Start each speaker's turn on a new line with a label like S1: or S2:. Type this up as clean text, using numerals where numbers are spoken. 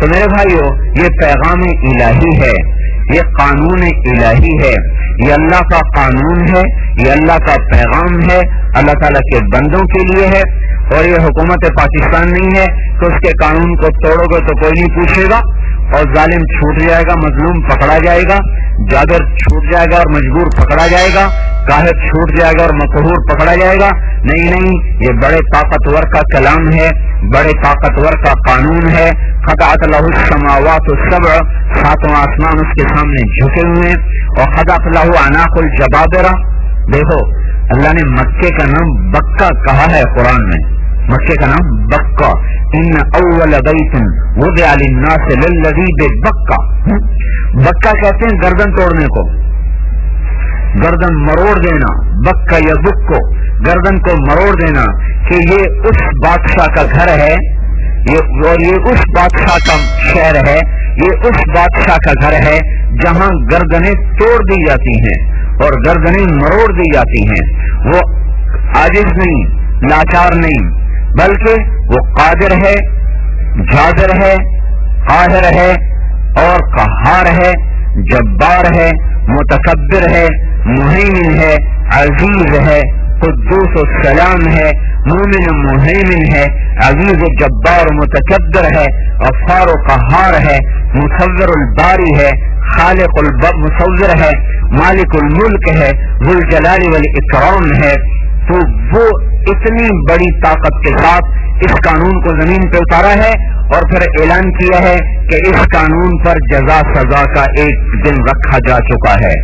S1: تو میرے بھائیو یہ پیغام الہی ہے، یہ قانون الہی ہے، یہ اللہ کا قانون ہے، یہ اللہ کا پیغام ہے، اللہ تعالیٰ کے بندوں کے لیے ہے۔ اور یہ حکومت پاکستان نہیں ہے کہ اس کے قانون کو توڑو گے تو کوئی نہیں پوچھے گا اور ظالم چھوٹ جائے گا، مظلوم پکڑا جائے گا، جابر چھوٹ جائے گا اور مجبور پکڑا جائے گا، قاہر چھوٹ جائے گا اور مقہور پکڑا جائے گا۔ نہیں نہیں، یہ بڑے طاقتور کا کلام ہے، بڑے طاقتور کا قانون ہے۔ خضعت لہ السماوات السبع، ساتوں آسمان اس کے سامنے جھکے ہوئے ہیں، اور خضعت لہ اعناق الجبابرہ۔ دیکھو اللہ نے مکے کا نام بکہ کہا ہے قرآن میں، مکے کا نام بکہ، ان اول بیت وضع للناس للذی ببکہ۔ بکہ کہتے ہیں گردن توڑنے کو، گردن مروڑ دینا، بکہ یا بکو، گردن کو مروڑ دینا، کہ یہ اس بادشاہ کا گھر ہے، اور یہ اس بادشاہ کا شہر ہے، یہ اس بادشاہ کا گھر ہے جہاں گردنیں توڑ دی جاتی ہیں اور گردنیں مروڑ دی جاتی ہیں۔ وہ عاجز نہیں، لاچار نہیں، بلکہ وہ قادر ہے، جابر ہے، قاہر ہے اور قہار ہے، جبار ہے، متکبر ہے، مہیمن ہے، عزیز ہے، قدوس السلام ہے، مومن مہیمن ہے، عزیز و جبار و متکبر ہے، غفار و قہار ہے، مصور الباری ہے، خالق مصور ہے، مالک الملک ہے، ذو الجلال والاکرام ہے۔ تو وہ اتنی بڑی طاقت کے ساتھ اس قانون کو زمین پہ اتارا ہے اور پھر اعلان کیا ہے کہ اس قانون پر جزا سزا کا ایک دن رکھا جا چکا ہے۔